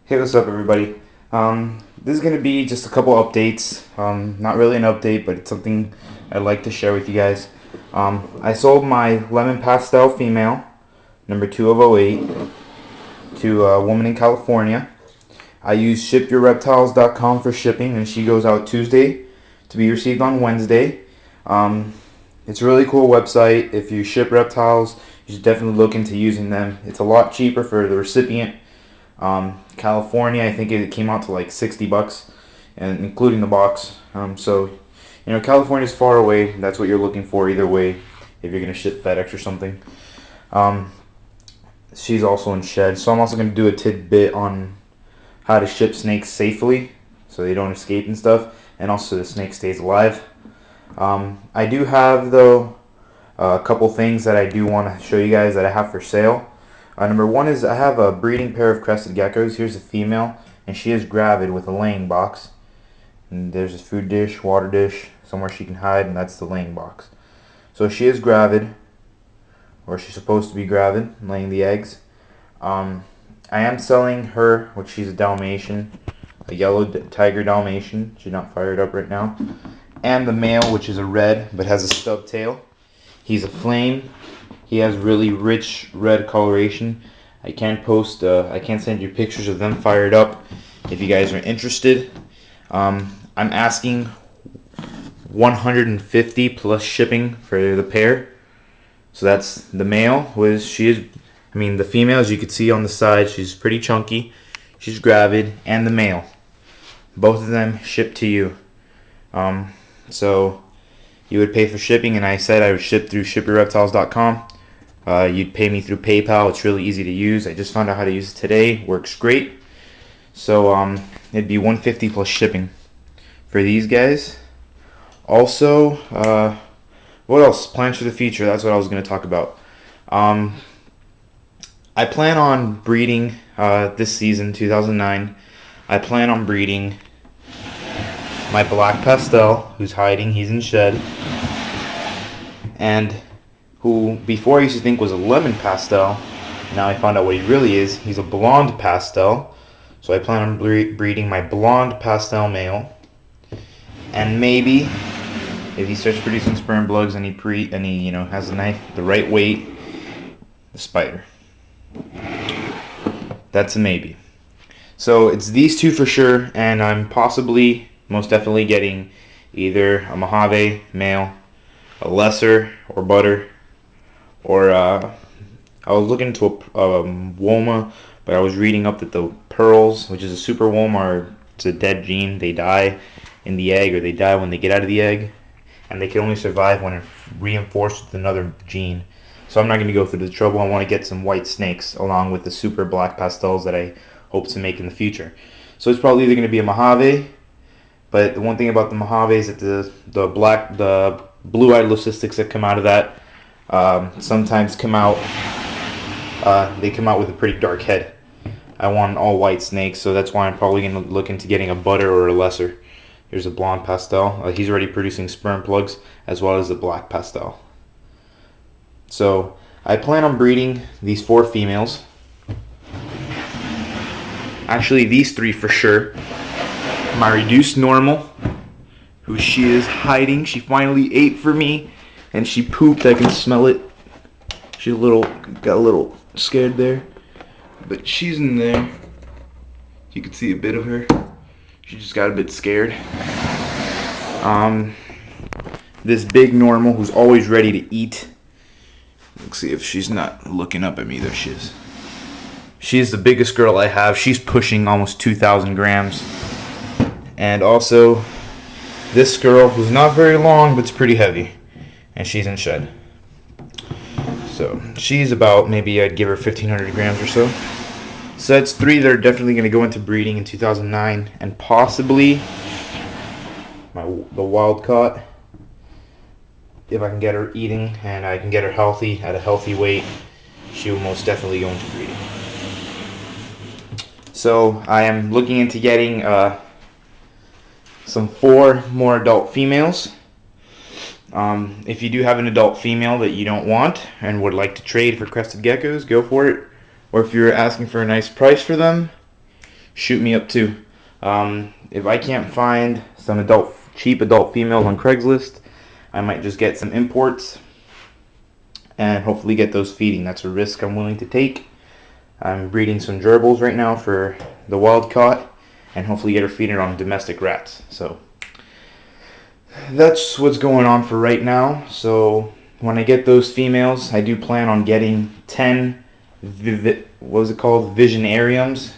Hey, what's up, everybody? This is going to be just a couple updates. Not really an update, but it's something I'd like to share with you guys. I sold my lemon pastel female, number 2 of '08, to a woman in California. I use shipyourreptiles.com for shipping, and she goes out Tuesday to be received on Wednesday. Um, it's a really cool website. If you ship reptiles, you should definitely look into using them. It's a lot cheaper for the recipient. California, I think it came out to like $60, and including the box. So, California's far away. That's what you're looking for either way. If you're gonna ship FedEx or something. Um, she's also in shed, so I'm also gonna do a tidbit on how to ship snakes safely, so they don't escape and stuff, and also the snake stays alive. I do have though a couple things that I do want to show you guys that I have for sale. Number one is I have a breeding pair of crested geckos. Here's a female, and she is gravid with a laying box. And there's a food dish, water dish, somewhere she can hide, and that's the laying box. So she is gravid, or she's supposed to be gravid, laying the eggs. I am selling her, which she's a Dalmatian, a yellow tiger Dalmatian. She's not fired up right now. And the male, which is a red, but has a stub tail. He's a flame. He has really rich red coloration. I can't send you pictures of them fired up if you guys are interested. I'm asking 150 plus shipping for the pair. So that's the male, the female, as you can see on the side, she's pretty chunky. She's gravid, and the male. Both of them shipped to you. So you would pay for shipping, and I said I would ship through shipyourreptiles.com. You'd pay me through PayPal. It's really easy to use. I just found out how to use it today. Works great. So it'd be 150 plus shipping for these guys. Also, what else? Plans for the future. That's what I was going to talk about. I plan on breeding this season, 2009. I plan on breeding my black pastel, who's hiding. He's in shed. And who before I used to think was a lemon pastel. Now I found out what he really is. He's a blonde pastel. So I plan on breeding my blonde pastel male. And maybe if he starts producing sperm plugs and he has the right weight, the spider. That's a maybe. So it's these two for sure, and I'm most definitely getting either a Mojave male, a lesser or butter, or I was looking into a Woma, but I was reading up that the pearls, which is a super Woma, it's a dead gene. They die in the egg, or they die when they get out of the egg, and they can only survive when it's reinforced with another gene. So I'm not going to go through the trouble. I want to get some white snakes along with the super black pastels that I hope to make in the future. So it's probably either going to be a Mojave, but the one thing about the Mojave is that the blue-eyed leucistics that come out of that sometimes they come out with a pretty dark head. I want an all-white snake, so that's why I'm probably going to look into getting a butter or a lesser. Here's a blonde pastel. He's already producing sperm plugs, as well as the black pastel. So I plan on breeding these 4 females. Actually, these 3 for sure. My reduced normal, who she is hiding. She finally ate for me, and she pooped. I can smell it. She got a little scared there, but she's in there. You can see a bit of her. She just got a bit scared. This big normal, who's always ready to eat. Let's see if she's not looking up at me. There she is. She's the biggest girl I have. She's pushing almost 2,000 grams. And also, this girl, who's not very long, but it's pretty heavy. And she's in shed. So, she's about, maybe I'd give her 1,500 grams or so. So that's 3 that are definitely going to go into breeding in 2009. And possibly, the wild caught. If I can get her eating and I can get her healthy at a healthy weight, she will most definitely go into breeding. So I am looking into getting some 4 more adult females. If you do have an adult female that you don't want and would like to trade for crested geckos, go for it. Or if you're asking for a nice price for them, shoot me up too. If I can't find some cheap adult females on Craigslist, I might just get some imports and hopefully get those feeding. That's a risk I'm willing to take. I'm breeding some gerbils right now for the wild caught, and hopefully get her feeding on domestic rats. So that's what's going on for right now. So when I get those females, I do plan on getting 10 visionariums.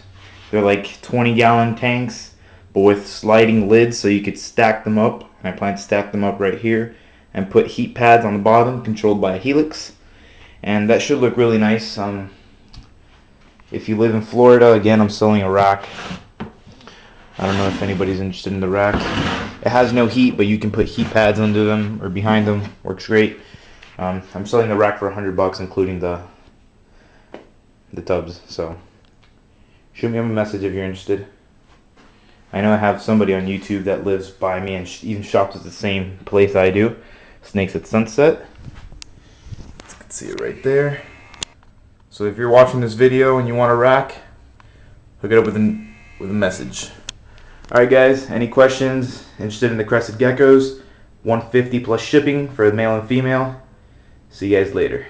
They're like 20-gallon tanks, but with sliding lids so you could stack them up. And I plan to stack them up right here and put heat pads on the bottom controlled by a helix. And that should look really nice. If you live in Florida, again, I'm selling a rack. I don't know if anybody's interested in the rack. It has no heat, but you can put heat pads under them or behind them. Works great. I'm selling the rack for $100, including the tubs. So shoot me a message if you're interested. I know I have somebody on YouTube that lives by me and even shops at the same place I do, Snakes at Sunset. You can see it right there. So if you're watching this video and you want a rack, hook it up with a message. Alright guys, any questions? Interested in the crested geckos? $150 plus shipping for the male and female. See you guys later.